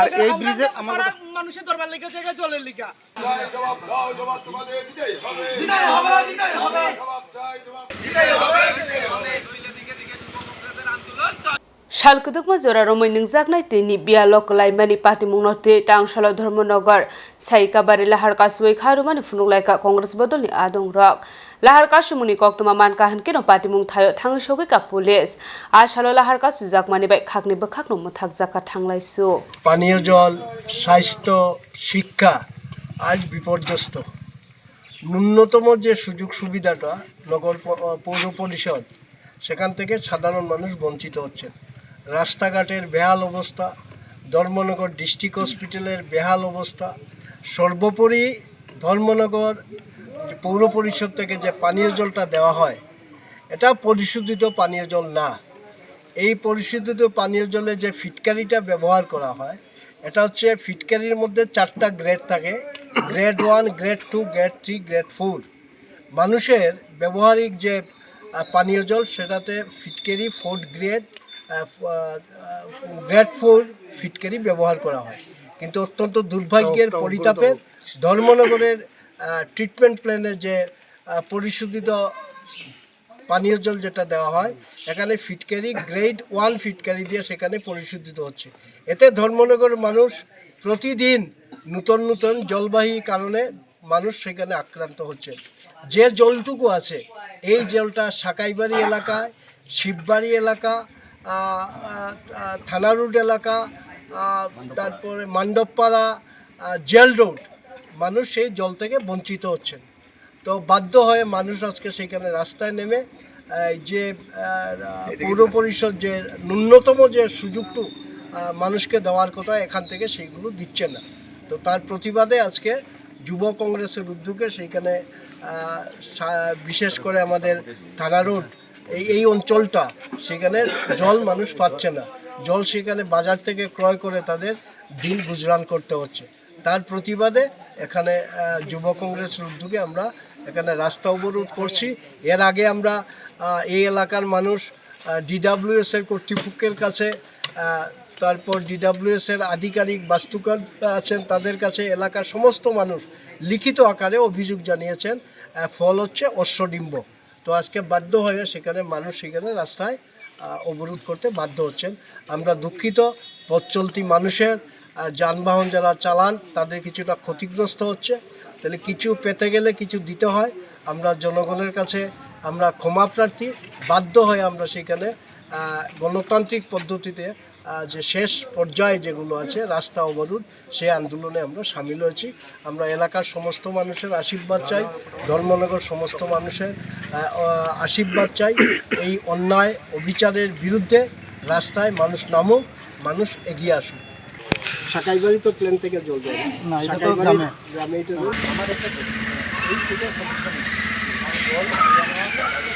আর এই ব্রিজে আমার মানুষের দরবার লেগে জায়গা জলের লিগা জবাব দাও, জবাব তোমাদের দিতেই হবে। Shalkudukma Zoraro Miningzaknai Tini Bialok Laimani Patimunote Tangshala Dharmanagar Saika Bari Lahar Kasui Harumani Funulaika Congress Bodoli Adong Rock Lahar Kashumuni Koktuma Mankahan Kino Patimung Tayo Tangshoka Police Ashalo Lahar Kasuzakmani by Kakni Bakakno Mutakzaka Tanglai Su পানীয় জল স্বাস্থ্য শিক্ষা আজ বিপর্যস্ত ন্যূনতম যে সুযোগ সুবিধাটা নগর পৌর পরিষদ সেখান থেকে সাধারণ মানুষ বঞ্চিত হচ্ছে রাস্তাঘাটের বেহাল অবস্থা ধর্মনগর ডিস্ট্রিক্ট হসপিটালের বেহাল অবস্থা সর্বোপরি ধর্মনগর পৌর পরিষদ থেকে যে পানীয় জলটা দেওয়া হয় এটা পরিশোধিত পানীয় জল না এই পরিশোধিত পানীয় জলে যে ফিটকারিটা ব্যবহার করা হয় এটা হচ্ছে ফিটকারির মধ্যে 4টা গ্রেড থাকে গ্রেড 1 গ্রেড 2 গ্রেড 3 গ্রেড 4 মানুষের ব্যবহারিক যে পানীয় জল সেটাতে ফিটকারি 4 গ্রেড 4 ফিটকারি ব্যবহার করা হয় কিন্তু অত্যন্ত দুর্ভাগ্যের পরিতাপে ধর্মনগরের ট্রিটমেন্ট প্ল্যানে যে পরিশোধিত পানীয় জল যেটা দেওয়া হয় এখানে ফিটকারি গ্রেড 1 ফিটকারি দিয়ে সেখানে পরিশোধিত হচ্ছে এতে ধর্মনগরের মানুষ প্রতিদিন নতুন নতুন জলবাহী কারণে মানুষ সেখানে আক্রান্ত হচ্ছে যে জলটুকু আছে এই জলটা সাকাইবাড়ি এলাকায় শিববাড়ি এলাকা থানা রোড এলাকা তারপরে মান্ডবপাড়া জেল রোড মানুষ সেই জল থেকে বঞ্চিত হচ্ছেন তো বাধ্য হয়ে মানুষ আজকে সেখানে রাস্তায় নেমে যে পৌর পরিষদ যে ন্যূনতম যে সুযোগটু মানুষকে দেওয়ার কথা এখান থেকে সেইগুলো দিচ্ছে না তো তার প্রতিবাদে আজকে যুব কংগ্রেসের উদ্যোগে সেইখানে বিশেষ করে আমাদের থানা রোড এই অঞ্চলটা সেখানে জল মানুষ পাচ্ছে না জল সেখানে বাজার থেকে ক্রয় করে তাদের দিন গুজরান করতে হচ্ছে তার প্রতিবাদে এখানে যুব কংগ্রেসের উদ্যোগে আমরা এখানে রাস্তা অবরোধ করছি এর আগে আমরা এই এলাকার মানুষ ডিডব্লিউএস এর কর্তৃপক্ষের কাছে তারপর ডিডব্লিউএস এর আধিকারিক বাস্তুকার আছেন তাদের কাছে এলাকার সমস্ত মানুষ লিখিত আকারে অভিযোগ জানিয়েছেন ফল হচ্ছে অশ্বডিম্ব তো আজকে বাধ্য হয়ে সেখানে মানুষ সেখানে রাস্তায় অবরোধ করতে বাধ্য হচ্ছেন আমরা দুঃখিত পথ চলতি মানুষের যানবাহন যারা চালান তাদের কিছুটা ক্ষতিগ্রস্ত হচ্ছে তাহলে কিছু পেতে গেলে কিছু দিতে হয় আমরা জনগণের কাছে আমরা ক্ষমা প্রার্থী বাধ্য হয়ে আমরা সেখানে গণতান্ত্রিক পদ্ধতিতে যে শেষ পর্যায়ে যেগুলো আছে রাস্তা অবরোধ সেই আন্দোলনে আমরা সামিল হয়েছি আমরা এলাকার সমস্ত মানুষের আশীর্বাদ চাই ধর্মনগর সমস্ত মানুষের আশীর্বাদ চাই এই অন্যায় অবিচারের বিরুদ্ধে রাস্তায় মানুষ নামুক মানুষ এগিয়ে আসুক সাকাইবাড়ি তো প্লেন থেকে জল যায় না সাকাইবাড়ি গ্রামে এটা আমার একটা এই সমস্যা নেই